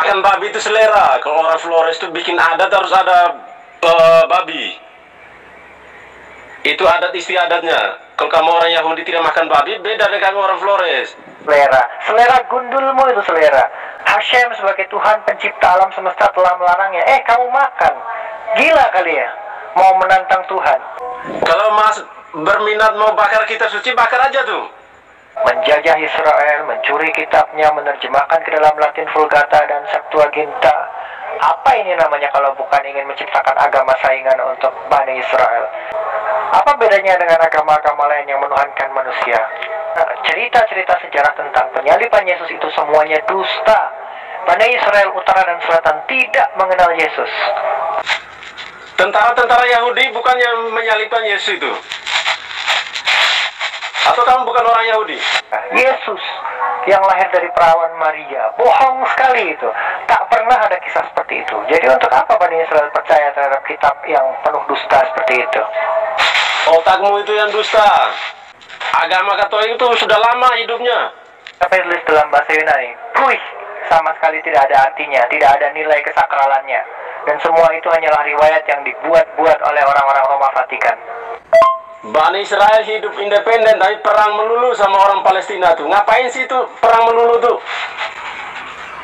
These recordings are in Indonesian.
Makan babi itu selera. Kalau orang Flores itu bikin adat harus ada babi. Itu adat istiadatnya. Kalau kamu orang Yahudi tidak makan babi, beda dengan kamu orang Flores. Selera gundulmu itu selera. Hashem sebagai Tuhan pencipta alam semesta telah melarangnya. Kamu makan. Gila kali ya, mau menantang Tuhan. Kalau Mas berminat mau bakar kitab suci, bakar aja tuh. Menjajah Israel, mencuri kitabnya, menerjemahkan ke dalam Latin Vulgata dan Septuaginta. Apa ini namanya kalau bukan ingin menciptakan agama saingan untuk Bani Israel? Apa bedanya dengan agama-agama lain yang menuhankan manusia? Cerita-cerita sejarah tentang penyaliban Yesus itu semuanya dusta. Bani Israel utara dan selatan tidak mengenal Yesus. Tentara-tentara Yahudi bukan yang menyalibkan Yesus itu? Atau kamu bukan orang Yahudi? Yesus yang lahir dari perawan Maria, bohong sekali itu. Tak pernah ada kisah seperti itu. Jadi untuk apa Bani Israel percaya terhadap kitab yang penuh dusta seperti itu? Otakmu itu yang dusta. Agama Katolik itu sudah lama hidupnya. Apa yang ditulis dalam bahasa Yunani? Puih, sama sekali tidak ada artinya, tidak ada nilai kesakralannya. Dan semua itu hanyalah riwayat yang dibuat-buat oleh orang-orang Roma Vatikan. Bani Israel hidup independen tapi perang melulu sama orang Palestina tuh. Ngapain sih itu perang melulu tuh?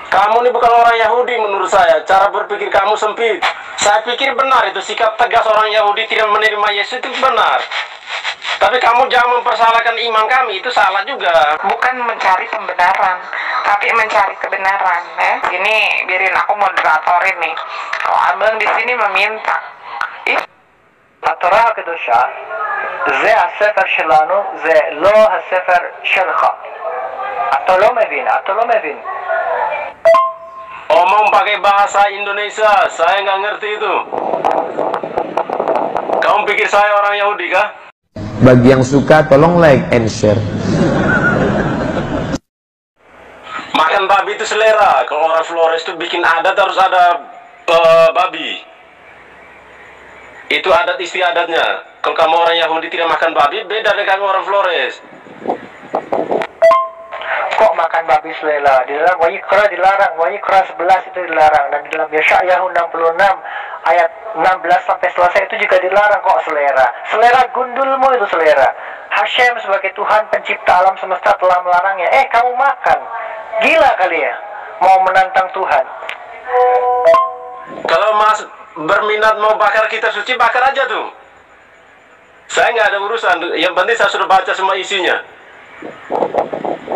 Kamu ini bukan orang Yahudi menurut saya. Cara berpikir kamu sempit. Saya pikir benar itu sikap tegas orang Yahudi tidak menerima Yesus itu benar. Tapi kamu jangan mempersalahkan iman kami, itu salah juga. Bukan mencari pembenaran, tapi mencari kebenaran. Ini biarin aku moderatorin nih. Kalau abang di sini meminta. התורה הקדושה זה הספר שלנו, זה לא הספר שלך. אתה לא מבין. Omong pakai bahasa Indonesia, saya nggak ngerti itu. Kamu pikir saya orang Yahudi kah? Bagi yang suka tolong like and share. Makan babi itu selera. Kalau orang Flores itu bikin adat harus ada babi. Itu adat istiadatnya. Kalau kamu orang Yahudi tidak makan babi, beda dengan kamu orang Flores. Kok makan babi selera? Di dalam Wayikra dilarang, Wayikra 11 itu dilarang, dan di dalam Yeshayahu 66 ayat 16 sampai selesai itu juga dilarang. Kok selera? Selera gundulmu itu selera. Hashem sebagai Tuhan pencipta alam semesta telah melarangnya. Kamu makan. Gila kali ya, mau menantang Tuhan. Kalau Mas berminat mau bakar kitab suci, bakar aja tuh. Saya nggak ada urusan. Yang penting saya sudah baca semua isinya.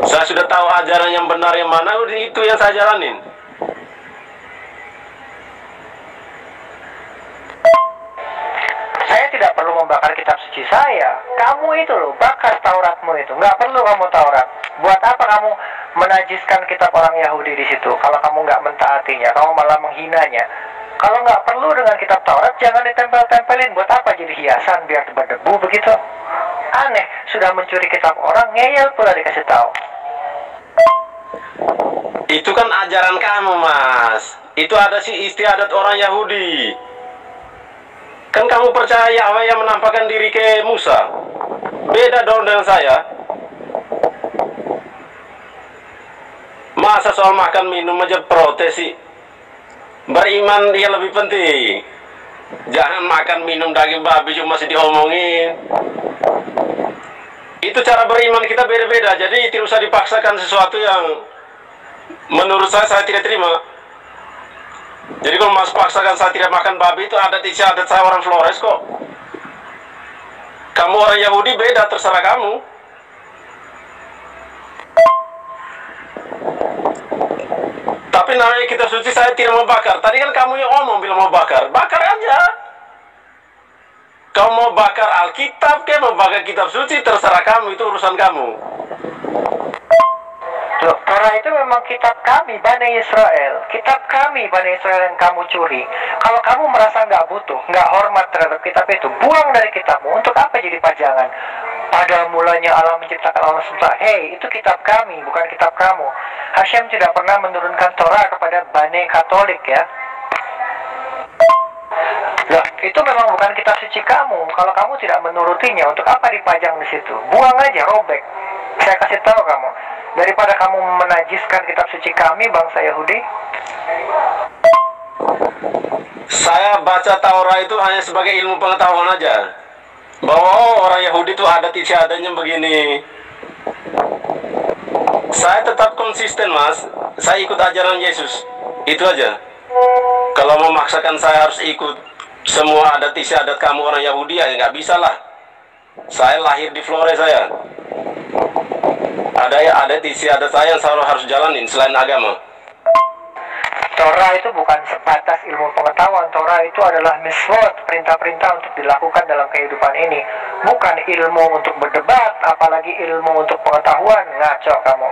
Saya sudah tahu ajaran yang benar yang mana, itu yang saya jalanin. Saya tidak perlu membakar kitab suci saya. Kamu itu loh, bakar Tauratmu itu. Nggak perlu kamu Taurat. Buat apa kamu menajiskan kitab orang Yahudi di situ? Kalau kamu nggak mentaatinya, kamu malah menghinanya. Kalau nggak perlu dengan kitab Taurat, jangan ditempel-tempelin. Buat apa jadi hiasan biar berdebu begitu? Aneh, sudah mencuri kitab orang, ngeyel pula dikasih tahu. Itu kan ajaran kamu, Mas. Itu ada sih istiadat orang Yahudi. Kan kamu percaya Yahweh yang menampakkan diri ke Musa. Beda dong dengan saya. Masa soal makan minum aja protes sih? Beriman dia lebih penting. Jangan makan minum daging babi cuma masih diomongin. Itu cara beriman kita beda-beda. Jadi tidak usah dipaksakan sesuatu yang menurut saya tidak terima. Jadi kalau Mas paksakan saya tidak makan babi, itu adat istiadat saya orang Flores kok. Kamu orang Yahudi beda, terserah kamu. Tapi namanya kitab suci saya tidak mau bakar. Tadi kan kamu yang omong bilang mau bakar. Bakar aja. Kamu mau bakar Alkitab, kamu mau bakar kitab suci, terserah kamu, itu urusan kamu. Loh, Torah itu memang kitab kami, Bani Israel. Kitab kami, Bani Israel, yang kamu curi. Kalau kamu merasa nggak butuh, nggak hormat terhadap kitab itu, buang dari kitabmu. Untuk apa jadi pajangan? Pada mulanya Allah menciptakan alam semesta. Hei, itu kitab kami, bukan kitab kamu. Hashem tidak pernah menurunkan Torah kepada Bani Katolik ya. Loh, itu memang bukan kitab suci kamu. Kalau kamu tidak menurutinya, untuk apa dipajang di situ? Buang aja, robek. Saya kasih tahu kamu. daripada kamu menajiskan kitab suci kami, bangsa Yahudi? Saya baca Taurat itu hanya sebagai ilmu pengetahuan aja, bahwa orang Yahudi itu adat istiadatnya begini. Saya tetap konsisten, Mas. Saya ikut ajaran Yesus, itu aja. Kalau memaksakan saya harus ikut semua adat istiadat kamu orang Yahudi, ya nggak bisa lah. Saya lahir di Flores, saya ada adat istiadat saya yang selalu harus jalanin selain agama. Torah itu bukan sebatas ilmu pengetahuan. Torah itu adalah miswot, perintah-perintah untuk dilakukan dalam kehidupan ini. Bukan ilmu untuk berdebat, apalagi ilmu untuk pengetahuan. Ngaco kamu.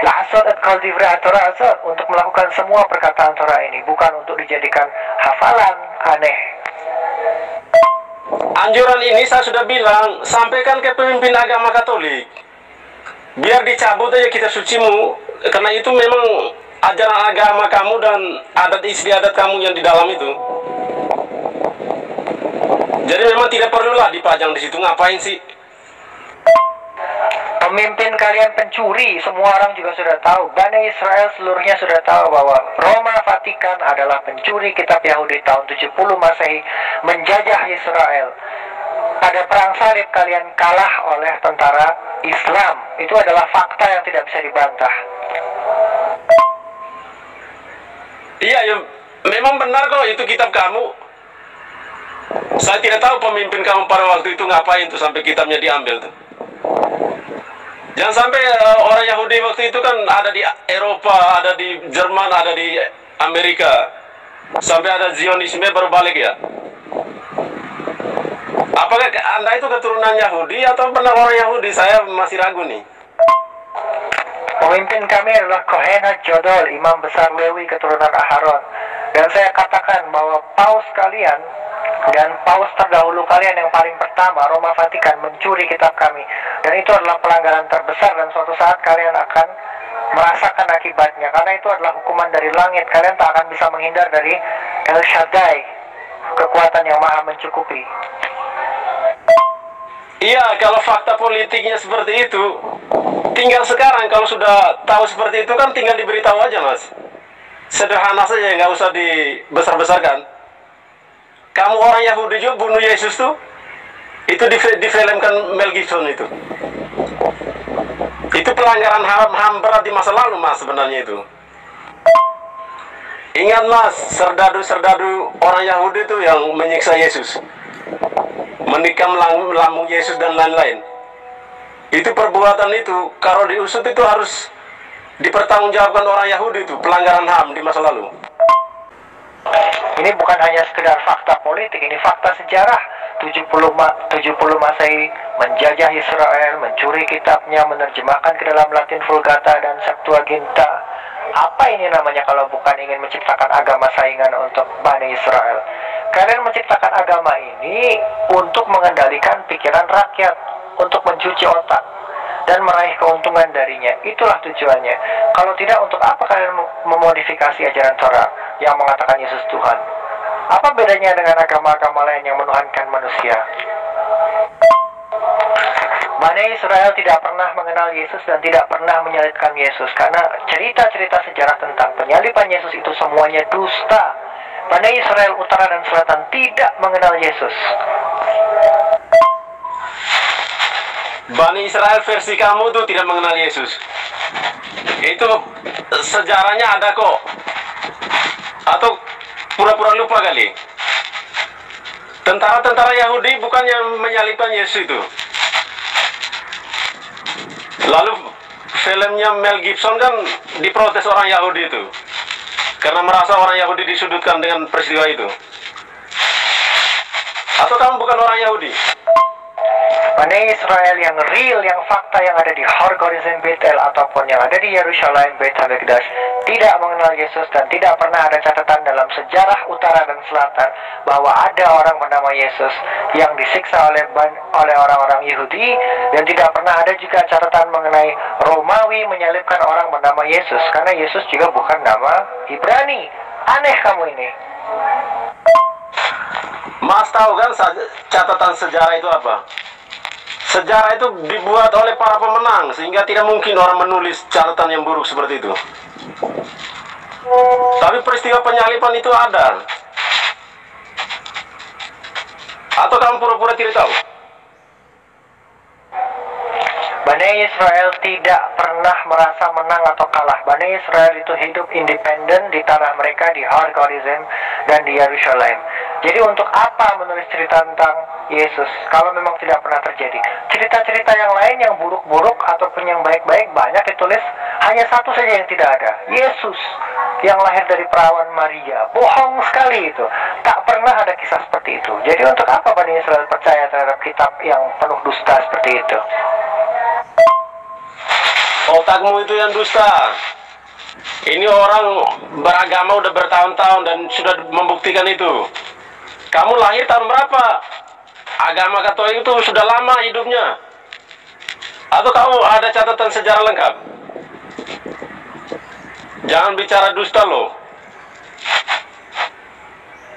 La'asot et kal divrei Torah azot, untuk melakukan semua perkataan Torah ini, bukan untuk dijadikan hafalan. Aneh. Anjuran ini saya sudah bilang, sampaikan ke pemimpin agama Katolik, biar dicabut aja kitab sucimu, karena itu memang ajaran agama kamu dan adat istiadat kamu yang di dalam itu. Jadi memang tidak perlulah dipajang di situ. Ngapain sih? Pemimpin kalian pencuri, semua orang juga sudah tahu. Bani Israel seluruhnya sudah tahu bahwa Roma Vatikan adalah pencuri kitab Yahudi tahun 70 Masehi, menjajah Israel. Pada perang salib kalian kalah oleh tentara Islam. Itu adalah fakta yang tidak bisa dibantah. Iya, ya, memang benar kok itu kitab kamu. Saya tidak tahu pemimpin kamu pada waktu itu ngapain tuh sampai kitabnya diambil tuh. Jangan sampai orang Yahudi waktu itu kan ada di Eropa, ada di Jerman, ada di Amerika. Sampai ada Zionisme baru balik ya. Apakah Anda itu keturunan Yahudi atau benar orang Yahudi? Saya masih ragu nih. Pemimpin kami adalah Kohenat Jodol, imam besar Lewi keturunan Aharon. Dan saya katakan bahwa paus kalian dan paus terdahulu kalian yang paling pertama, Roma Vatikan, mencuri kitab kami. Dan itu adalah pelanggaran terbesar, dan suatu saat kalian akan merasakan akibatnya. Karena itu adalah hukuman dari langit. Kalian tak akan bisa menghindar dari El Shaddai, kekuatan yang maha mencukupi. Iya, kalau fakta politiknya seperti itu, tinggal sekarang kalau sudah tahu seperti itu kan tinggal diberitahu aja, Mas. Sederhana saja, nggak usah dibesar-besarkan. Kamu orang Yahudi juga bunuh Yesus tuh, itu difilmkan Mel Gibson itu. Itu pelanggaran HAM berat di masa lalu, Mas, sebenarnya itu. Ingat, Mas, serdadu-serdadu orang Yahudi itu yang menyiksa Yesus, menikam lambung Yesus dan lain-lain. Itu perbuatan itu kalau diusut itu harus dipertanggungjawabkan orang Yahudi itu, pelanggaran HAM di masa lalu. Ini bukan hanya sekedar fakta politik, ini fakta sejarah. 70 Masehi menjajah Israel, mencuri kitabnya, menerjemahkan ke dalam Latin Vulgata dan Septuaginta. Apa ini namanya kalau bukan ingin menciptakan agama saingan untuk Bani Israel? Kalian menciptakan agama ini untuk mengendalikan pikiran rakyat, untuk mencuci otak dan meraih keuntungan darinya. Itulah tujuannya. Kalau tidak, untuk apa kalian memodifikasi ajaran Torah yang mengatakan Yesus Tuhan? Apa bedanya dengan agama-agama lain yang menuhankan manusia? Bani Israel tidak pernah mengenal Yesus dan tidak pernah menyalibkan Yesus, karena cerita-cerita sejarah tentang penyaliban Yesus itu semuanya dusta. Bani Israel utara dan selatan tidak mengenal Yesus. Bani Israel versi kamu tuh tidak mengenal Yesus. Itu sejarahnya ada kok. Atau pura-pura lupa kali. Tentara-tentara Yahudi bukan yang menyalibkan Yesus itu. Lalu filmnya Mel Gibson kan diprotes orang Yahudi itu, karena merasa orang Yahudi disudutkan dengan peristiwa itu. Atau kamu bukan orang Yahudi? Bani Israel yang real, yang fakta, yang ada di Har Gerizim Betel ataupun yang ada di Yerusalem Beit HaMikdash tidak mengenal Yesus, dan tidak pernah ada catatan dalam sejarah utara dan selatan bahwa ada orang bernama Yesus yang disiksa oleh orang-orang Yahudi, dan tidak pernah ada juga catatan mengenai Romawi menyalibkan orang bernama Yesus, karena Yesus juga bukan nama Ibrani. Aneh kamu ini. Mas tahu kan catatan sejarah itu apa? Sejarah itu dibuat oleh para pemenang, sehingga tidak mungkin orang menulis catatan yang buruk seperti itu. Tapi peristiwa penyaliban itu ada. Atau kamu pura-pura tidak tahu? Bani Israel tidak pernah merasa menang atau kalah. Bani Israel itu hidup independen di tanah mereka, di Har Gerizim dan di Yerusalem. Jadi untuk apa menulis cerita tentang Yesus kalau memang tidak pernah terjadi? Cerita-cerita yang lain yang buruk-buruk ataupun yang baik-baik banyak ditulis. Hanya satu saja yang tidak ada, Yesus yang lahir dari perawan Maria. Bohong sekali itu. Tak pernah ada kisah seperti itu. Jadi untuk apa Bani Israel percaya terhadap kitab yang penuh dusta seperti itu? Otakmu itu yang dusta. Ini orang beragama udah bertahun-tahun dan sudah membuktikan itu. Kamu lahir tahun berapa? Agama Katolik itu sudah lama hidupnya. Atau kamu ada catatan sejarah lengkap? Jangan bicara dusta loh.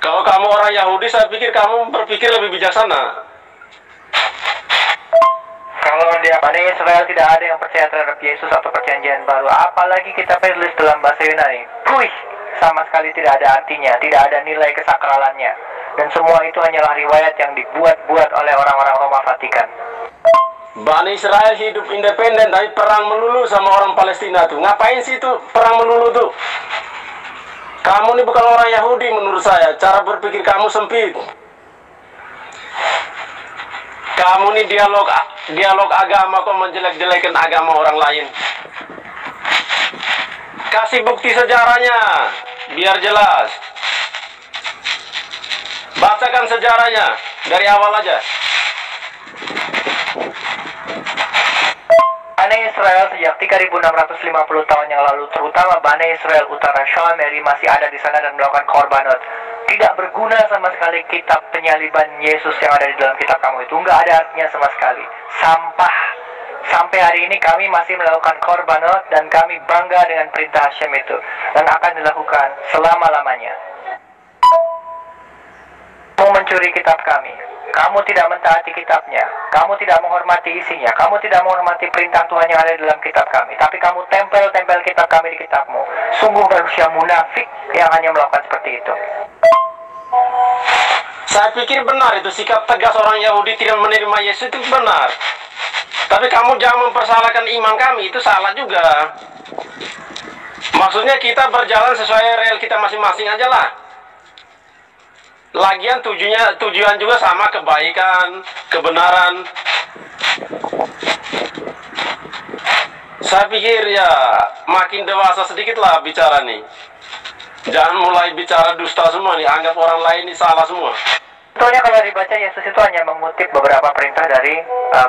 Kalau kamu orang Yahudi, saya pikir kamu berpikir lebih bijaksana. Kalau di Bani Israel tidak ada yang percaya terhadap Yesus atau perjanjian baru, apalagi kita tulis dalam bahasa Yunani, puih, sama sekali tidak ada artinya, tidak ada nilai kesakralannya, dan semua itu hanyalah riwayat yang dibuat-buat oleh orang-orang Roma Vatikan. Bani Israel hidup independen tapi perang melulu sama orang Palestina tuh. Ngapain sih itu perang melulu tuh? Kamu ini bukan orang Yahudi menurut saya. Cara berpikir kamu sempit. Kamu ini dialog agama kok menjelek-jelekan agama orang lain. Kasih bukti sejarahnya biar jelas. Bacakan sejarahnya dari awal aja. Bani Israel sejak 3.650 tahun yang lalu, terutama Bani Israel Utara Shameri masih ada di sana dan melakukan korbanot. Tidak berguna sama sekali kitab penyaliban Yesus yang ada di dalam kitab kamu itu. Nggak ada artinya sama sekali. Sampah. Sampai hari ini kami masih melakukan korbanot dan kami bangga dengan perintah Hashem itu. Dan akan dilakukan selama-lamanya. Kamu mencuri kitab kami. Kamu tidak mentaati kitabnya. Kamu tidak menghormati isinya. Kamu tidak menghormati perintah Tuhan yang ada di dalam kitab kami. Tapi kamu tempel-tempel kitab kami di kitabmu. Sungguh manusia munafik yang hanya melakukan seperti itu. Saya pikir benar itu sikap tegas orang Yahudi tidak menerima Yesus itu benar. Tapi kamu jangan mempersalahkan iman kami, itu salah juga. Maksudnya kita berjalan sesuai rel kita masing-masing aja lah. Lagian tujuan juga sama, kebaikan, kebenaran. Saya pikir ya makin dewasa sedikit lah bicara nih. Jangan mulai bicara dusta semua nih, anggap orang lain ini salah semua. Sebetulnya kalau dibaca, Yesus itu hanya mengutip beberapa perintah dari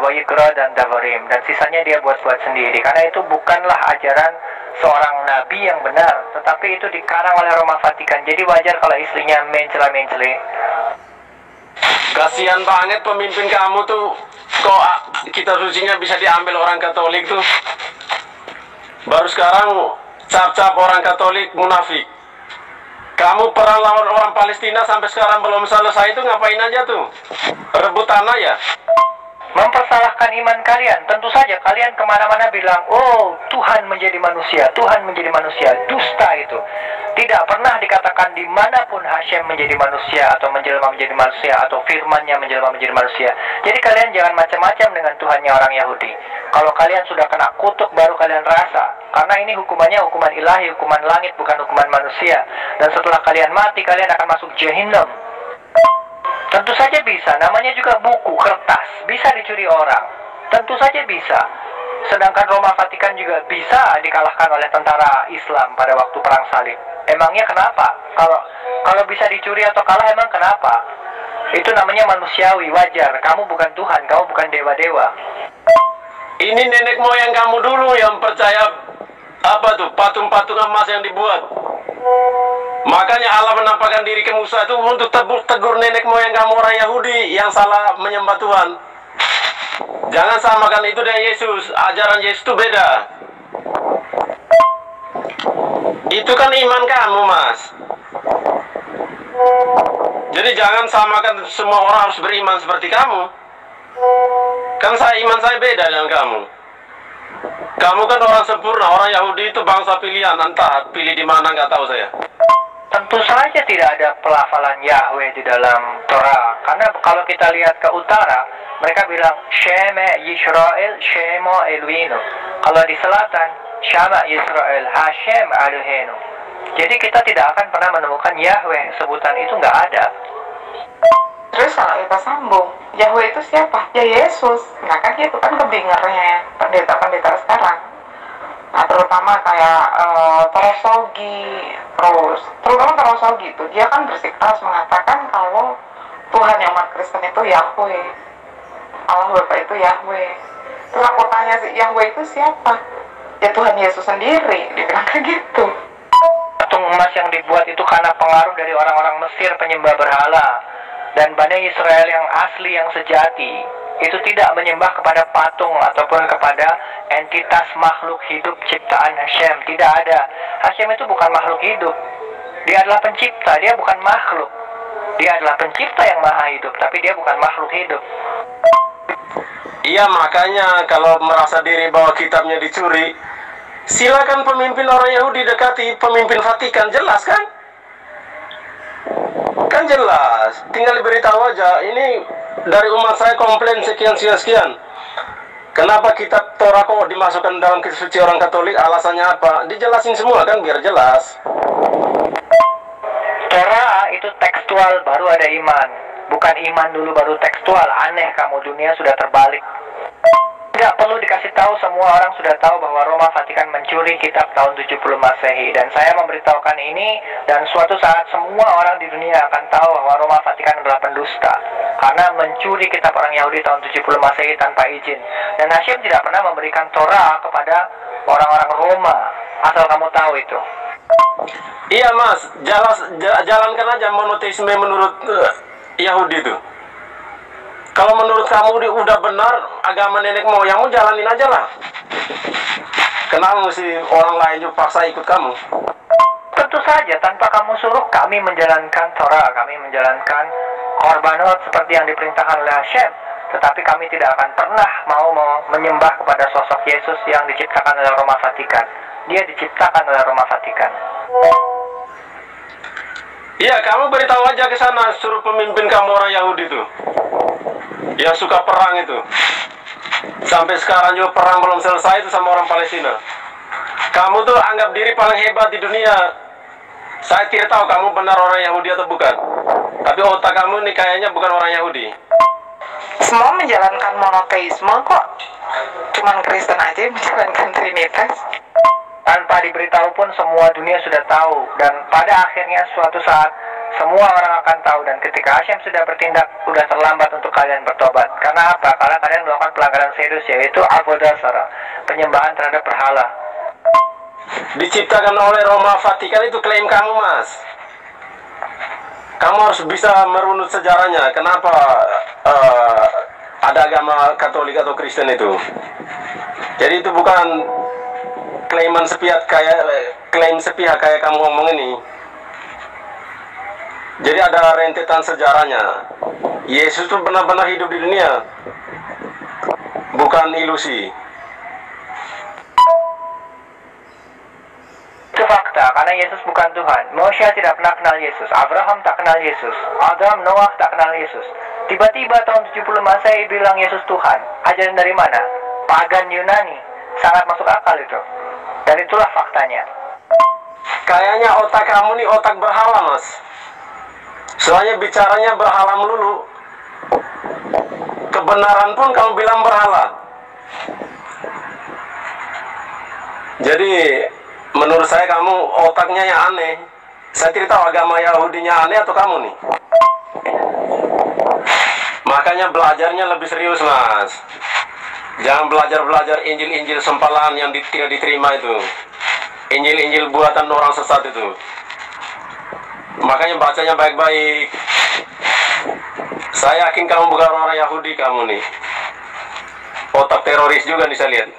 Wayikra dan Devarim, dan sisanya dia buat-buat sendiri. Karena itu bukanlah ajaran seorang nabi yang benar, tetapi itu dikarang oleh Roma Vatikan. Jadi wajar kalau istrinya mencela-mencela. Kasihan banget pemimpin kamu tuh, kok kitab sucinya bisa diambil orang Katolik tuh. Baru sekarang cap-cap orang Katolik munafik. Kamu perang lawan orang Palestina sampai sekarang belum selesai, itu ngapain aja tuh? Rebut tanah ya? Mempersalahkan iman kalian. Tentu saja kalian kemana-mana bilang, oh Tuhan menjadi manusia, Tuhan menjadi manusia. Dusta itu. Tidak pernah dikatakan dimanapun Hashem menjadi manusia, atau menjelma menjadi manusia, atau firmannya menjelma menjadi manusia. Jadi kalian jangan macam-macam dengan Tuhannya orang Yahudi. Kalau kalian sudah kena kutuk baru kalian rasa. Karena ini hukumannya hukuman ilahi, hukuman langit, bukan hukuman manusia. Dan setelah kalian mati, kalian akan masuk Jahannam. Tentu saja bisa, namanya juga buku, kertas, bisa dicuri orang. Tentu saja bisa. Sedangkan Roma Vatikan juga bisa dikalahkan oleh tentara Islam pada waktu perang salib. Emangnya kenapa? Kalau bisa dicuri atau kalah, emang kenapa? Itu namanya manusiawi, wajar. Kamu bukan Tuhan, kamu bukan dewa-dewa. Ini nenek moyang kamu dulu yang percaya apa tuh, patung-patung emas yang dibuat. Makanya Allah menampakkan diri ke Musa itu untuk tegur nenek moyang kamu orang Yahudi yang salah menyembah Tuhan. Jangan samakan itu dengan Yesus. Ajaran Yesus itu beda. Itu kan iman kamu, Mas. Jadi jangan samakan semua orang harus beriman seperti kamu. Kan iman saya beda dengan kamu. Kamu kan orang sempurna, orang Yahudi itu bangsa pilihan, entah pilih di mana nggak tahu saya. Tentu saja tidak ada pelafalan Yahweh di dalam Torah. Karena kalau kita lihat ke utara, mereka bilang Shema Yisrael, Shema Elohenu. Kalau di selatan, Shama Yisrael, Hashem Elohenu. Jadi kita tidak akan pernah menemukan Yahweh, sebutan itu nggak ada. Terus kalau kita sambung, Yahweh itu siapa? Ya Yesus. Nah kan itu kan kebingernya pendeta-pendeta sekarang. Nah terutama kayak Torosogi, terutama Torosogi itu dia kan bersikeras mengatakan kalau Tuhan yang umat Kristen itu Yahweh, Allah Bapa itu Yahweh. Terus aku tanya sih, Yahweh itu siapa? Ya Tuhan Yesus sendiri, dibilang kayak gitu. Patung emas yang dibuat itu karena pengaruh dari orang-orang Mesir penyembah berhala. Dan Bani Israel yang asli, yang sejati, itu tidak menyembah kepada patung ataupun kepada entitas makhluk hidup ciptaan Hashem. Tidak ada. Hashem itu bukan makhluk hidup. Dia adalah pencipta, dia bukan makhluk. Dia adalah pencipta yang maha hidup, tapi dia bukan makhluk hidup. Iya, makanya kalau merasa diri bahwa kitabnya dicuri, silakan pemimpin orang Yahudi dekati pemimpin Vatikan, jelas kan? Kan jelas, tinggal diberitahu aja, ini dari umat saya komplain sekian. Kenapa kitab Torah kok dimasukkan dalam kitab suci orang Katolik, alasannya apa? Dijelasin semua kan, biar jelas. Torah itu tekstual, baru ada iman. Bukan iman dulu baru tekstual. Aneh kamu, dunia sudah terbalik. Tidak perlu dikasih tahu, semua orang sudah tahu bahwa Roma Vatikan mencuri kitab tahun 70 Masehi. Dan saya memberitahukan ini, dan suatu saat semua orang di dunia akan tahu bahwa Roma Vatikan adalah pendusta. Karena mencuri kitab orang Yahudi tahun 70 Masehi tanpa izin. Dan Hashem tidak pernah memberikan Torah kepada orang-orang Roma. Asal kamu tahu itu. Iya mas, jalankan aja monoteisme menurut Yahudi itu. Kalau menurut kamu udah benar agama nenek moyangmu, jalanin aja lah. Kenapa mesti orang lain juga paksa ikut kamu? Tentu saja, tanpa kamu suruh kami menjalankan Torah, kami menjalankan korbanot seperti yang diperintahkan oleh Hashem. Tetapi kami tidak akan pernah mau menyembah kepada sosok Yesus yang diciptakan oleh Roma Vatikan. Dia diciptakan oleh Roma Vatikan. Iya, kamu beritahu aja ke sana, suruh pemimpin kamu orang Yahudi itu, yang suka perang itu. Sampai sekarang juga perang belum selesai itu sama orang Palestina. Kamu tuh anggap diri paling hebat di dunia. Saya tidak tahu kamu benar orang Yahudi atau bukan. Tapi otak kamu nih kayaknya bukan orang Yahudi. Semua menjalankan monoteisme kok. Cuman Kristen aja yang menjalankan Trinitas. Tanpa diberitahu pun semua dunia sudah tahu. Dan pada akhirnya suatu saat semua orang akan tahu. Dan ketika Hashem sudah bertindak, sudah terlambat untuk kalian bertobat. Karena apa? Karena kalian melakukan pelanggaran serius, yaitu avodah zarah, penyembahan terhadap berhala. Diciptakan oleh Roma Vatikan itu klaim kamu mas. Kamu harus bisa merunut sejarahnya. Kenapa ada agama Katolik atau Kristen itu? Jadi itu bukan klaim sepihak kayak kamu ngomong ini. Jadi ada rentetan sejarahnya. Yesus itu benar-benar hidup di dunia, bukan ilusi. Itu fakta, karena Yesus bukan Tuhan. Moshe tidak pernah kenal Yesus, Abraham tak kenal Yesus, Adam, Noah tak kenal Yesus. Tiba-tiba tahun 70 Masehi bilang Yesus Tuhan. Ajaran dari mana? Pagan Yunani. Sangat masuk akal itu. Dan itulah faktanya. Kayaknya otak kamu nih otak berhala mas. Soalnya bicaranya berhala melulu. Kebenaran pun kamu bilang berhala. Jadi menurut saya kamu otaknya yang aneh. Saya tidak tahu agama Yahudinya aneh atau kamu nih. Makanya belajarnya lebih serius mas. Jangan belajar Injil-Injil sempalan yang tidak diterima itu. Injil-Injil buatan orang sesat itu. Makanya bacanya baik-baik. Saya yakin kamu bukan orang Yahudi kamu nih. Otak teroris juga nih saya lihat.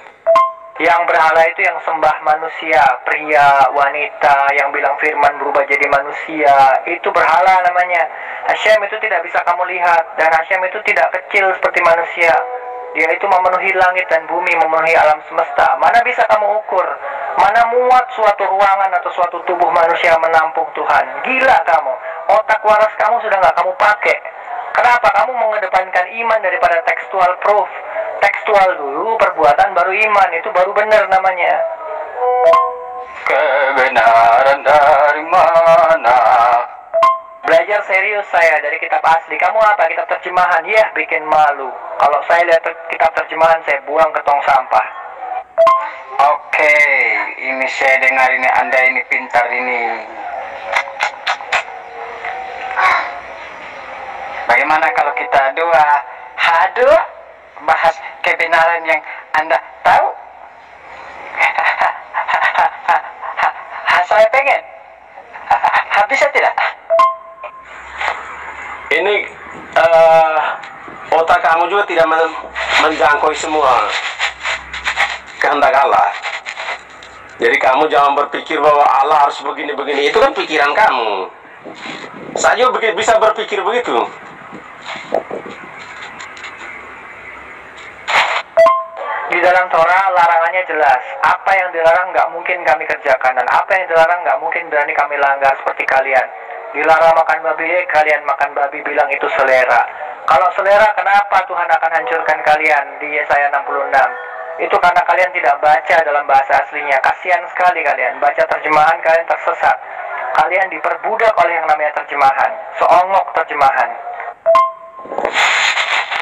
Yang berhala itu yang sembah manusia, pria, wanita, yang bilang firman berubah jadi manusia. Itu berhala namanya. Hashem itu tidak bisa kamu lihat. Dan Hashem itu tidak kecil seperti manusia. Dia itu memenuhi langit dan bumi, memenuhi alam semesta. Mana bisa kamu ukur? Mana muat suatu ruangan atau suatu tubuh manusia menampung Tuhan? Gila kamu. Otak waras kamu sudah nggak kamu pakai. Kenapa kamu mengedepankan iman daripada textual proof? Tekstual dulu, perbuatan baru iman. Itu baru benar namanya. Kebenaran dari mana? Belajar serius saya dari kitab asli. Kamu apa? Kitab terjemahan? Yah, bikin malu. Kalau saya lihat kitab terjemahan, saya buang ke tong sampah. Oke, ini saya dengar ini Anda ini pintar ini. Bagaimana kalau kita dua bahas kebenaran yang Anda tahu? Saya pengen. Bisa tidak? Ini otak kamu juga tidak menjangkau semua kehendak Allah. Jadi kamu jangan berpikir bahwa Allah harus begini-begini. Itu kan pikiran kamu. Saya juga bisa berpikir begitu. Di dalam Torah larangannya jelas. Apa yang dilarang nggak mungkin kami kerjakan, dan apa yang dilarang nggak mungkin berani kami langgar seperti kalian. Dilarang makan babi, kalian makan babi, bilang itu selera. Kalau selera, kenapa Tuhan akan hancurkan kalian di Yesaya 66? Itu karena kalian tidak baca dalam bahasa aslinya. Kasihan sekali kalian. Baca terjemahan, kalian tersesat. Kalian diperbudak oleh yang namanya terjemahan. Seongok terjemahan.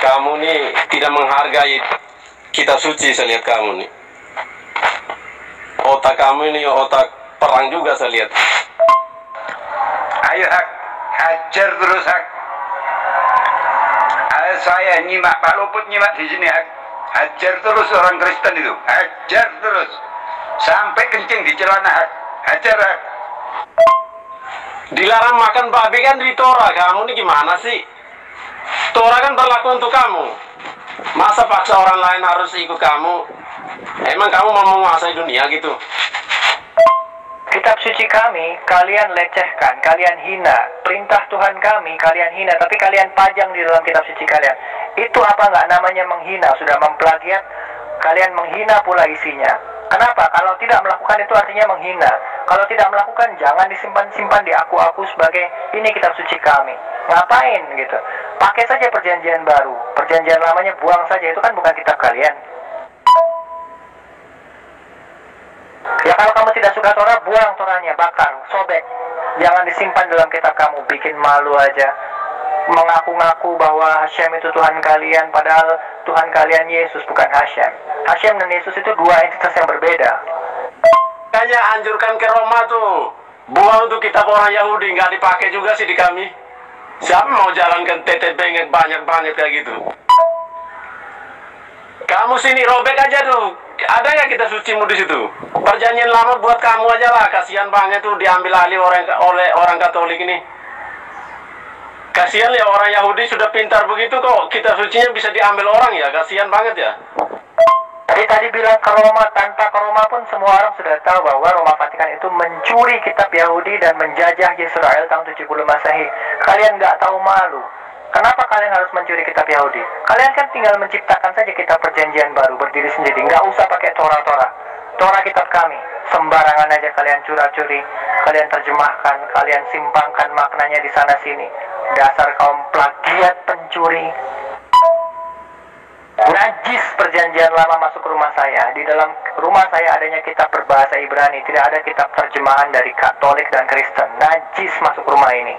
Kamu nih tidak menghargai kitab suci, saya lihat kamu nih. Otak kamu ini otak perang juga, saya lihat. Ayo Hak, hajar terus Hak. Ayo saya nyimak, Pak Luput nyimak di sini Hak. Hajar terus orang Kristen itu, hajar terus sampai kencing di celana Hak. Hajar Hak. Dilarang makan babi kan di Torah. Kamu ini gimana sih? Torah kan berlaku untuk kamu. Masa paksa orang lain harus ikut kamu? Emang kamu mau menguasai dunia gitu? Kitab suci kami, kalian lecehkan, kalian hina. Perintah Tuhan kami, kalian hina. Tapi kalian pajang di dalam kitab suci kalian. Itu apa nggak namanya menghina? Sudah memplagiat, kalian menghina pula isinya. Kenapa? Kalau tidak melakukan itu artinya menghina. Kalau tidak melakukan, jangan disimpan-simpan di aku sebagai ini kitab suci kami. Ngapain gitu? Pakai saja perjanjian baru. Perjanjian lamanya buang saja. Itu kan bukan kitab kalian. Ya kalau kamu tidak suka Torah, buang Torahnya, bakar, sobek. Jangan disimpan dalam kitab kamu, bikin malu aja. Mengaku-ngaku bahwa Hashem itu Tuhan kalian, padahal Tuhan kalian Yesus, bukan Hashem. Hashem dan Yesus itu dua entitas yang berbeda. Kayaknya anjurkan ke Roma tuh. Buang untuk kitab orang Yahudi, nggak dipakai juga sih di kami. Siapa mau jalankan tetet bengek banyak-banyak kayak gitu? Kamu sini robek aja tuh. Ada nggak kitab sucimu di situ? Perjanjian lama buat kamu aja lah. Kasihan banget tuh diambil alih oleh orang Katolik ini. Kasihan ya, orang Yahudi sudah pintar begitu kok. Kitab sucinya bisa diambil orang ya. Kasihan banget ya. Tadi bilang ke Roma, tanpa ke Roma pun semua orang sudah tahu bahwa Roma Vatikan itu mencuri kitab Yahudi dan menjajah Israel tahun 70 Masehi. Kalian nggak tahu malu. Kenapa kalian harus mencuri kitab Yahudi? Kalian kan tinggal menciptakan saja kitab perjanjian baru, berdiri sendiri. Nggak usah pakai Torah. Torah kitab kami. Sembarangan aja kalian curi, kalian terjemahkan, kalian simpangkan maknanya di sana-sini. Dasar kaum plagiat pencuri. Najis perjanjian lama masuk rumah saya. Di dalam rumah saya adanya kitab berbahasa Ibrani. Tidak ada kitab terjemahan dari Katolik dan Kristen. Najis masuk rumah ini.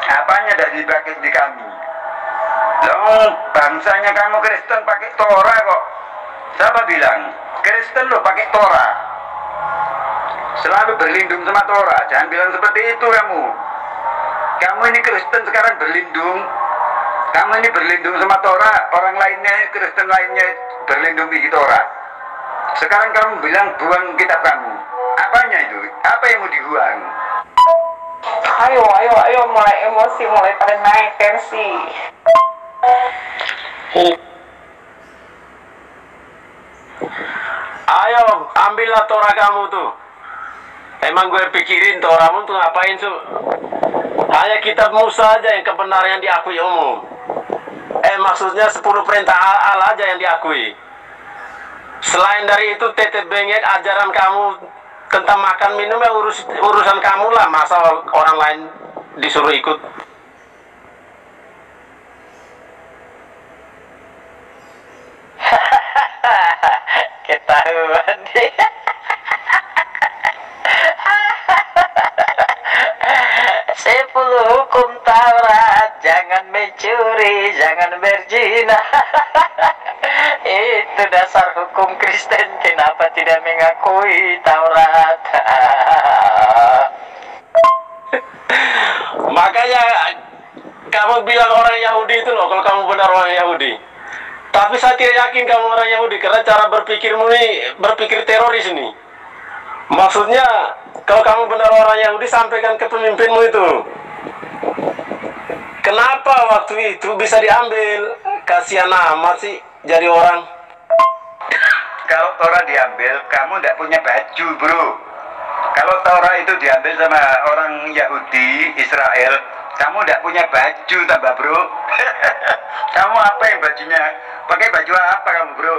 Apanya tidak dipakai di kami? Loh, bangsanya kamu Kristen pakai Torah kok. Siapa bilang? Kristen lo pakai Torah. Selalu berlindung sama Torah. Jangan bilang seperti itu kamu. Kamu ini Kristen sekarang berlindung. Kamu ini berlindung sama Torah. Orang lainnya, Kristen lainnya berlindung di Torah. Sekarang kamu bilang buang kitab kamu. Apanya itu? Apa yang mau dibuang? Ayo, mulai emosi, mulai pada naik tensi. Ayo, ambillah Torah kamu tuh. Emang gue pikirin Torahmu tuh ngapain tuh? Hanya kitab Musa aja yang kebenaran yang diakui umum. Maksudnya 10 perintah Allah aja yang diakui. Selain dari itu, teteh bengek ajaran kamu tentang makan minum ya urusan kamu lah. Masa orang lain disuruh ikut? Ketahuan dia. Sepuluh hukum Taurat, jangan mencuri, jangan berzina. Itu dasar hukum Kristen, kenapa tidak mengakui Taurat? Makanya kamu bilang orang Yahudi itu loh, kalau kamu benar orang Yahudi. Tapi saya tidak yakin kamu orang Yahudi, karena cara berpikirmu ini berpikir teroris ini. Maksudnya, kalau kamu benar orang Yahudi, sampaikan ke pemimpinmu itu. Kenapa waktu itu bisa diambil? Kasihan amat sih jadi orang. Kalau Torah diambil, kamu tidak punya baju, bro. Kalau Torah itu diambil sama orang Yahudi, Israel, kamu tidak punya baju tambah, bro. Kamu apa yang bajunya? Pakai baju apa kamu, bro?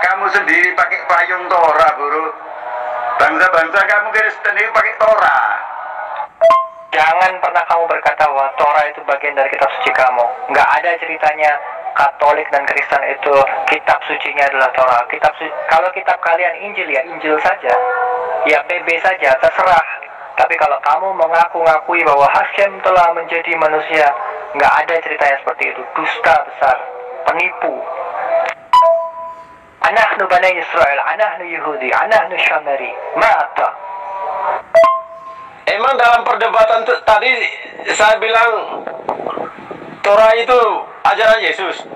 Kamu sendiri pakai payung Torah, bro. Bangsa-bangsa kamu Kristen itu pakai Torah. Jangan pernah kamu berkata bahwa Torah itu bagian dari kitab suci kamu. Nggak ada ceritanya Katolik dan Kristen itu kitab sucinya adalah Torah. Kalau kitab kalian Injil ya Injil saja, ya PB saja, terserah. Tapi kalau kamu mengaku-ngakui bahwa Hashem telah menjadi manusia, nggak ada ceritanya seperti itu. Dusta besar, penipu. Anahnu Bani Israel, anahnu Yahudi, anahnu Syamari, mata. Emang dalam perdebatan tadi saya bilang Torah itu ajaran Yesus.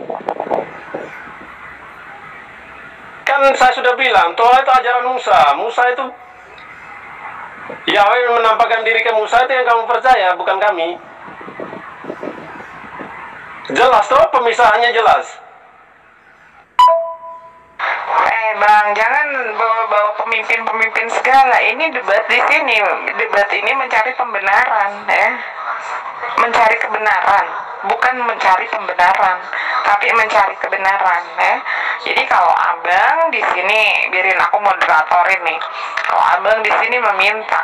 Kan saya sudah bilang Torah itu ajaran Musa. Musa itu Yahweh menampakkan diri ke Musa, itu yang kamu percaya, bukan kami. Jelas toh, pemisahannya jelas. Bang, jangan bawa-bawa pemimpin-pemimpin segala. Ini debat di sini. Debat ini mencari pembenaran, ya. Mencari kebenaran, bukan mencari pembenaran, tapi mencari kebenaran, ya. Jadi kalau abang di sini, biarin aku moderatorin nih. Kalau abang di sini meminta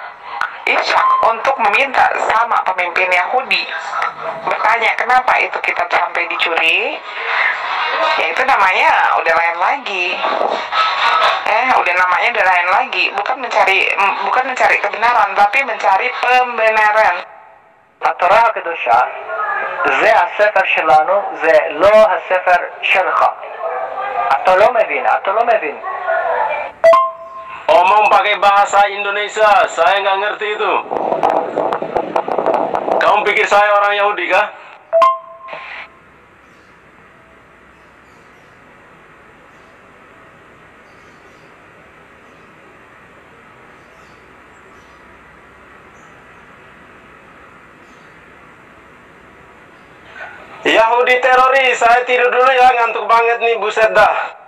Ishak untuk meminta sama pemimpin Yahudi, bertanya kenapa itu kitab sampai dicuri, ya itu namanya udah lain lagi. Udah namanya udah lain lagi, bukan mencari kebenaran, tapi mencari pembenaran. התורה הקדושה זה הספר שלנו, זה לא הספר שלך. אתה לא מבין. Omong pakai bahasa Indonesia, saya nggak ngerti itu. Kamu pikir saya orang Yahudi kah? Yahudi teroris, saya tidur dulu ya, ngantuk banget nih, buset dah.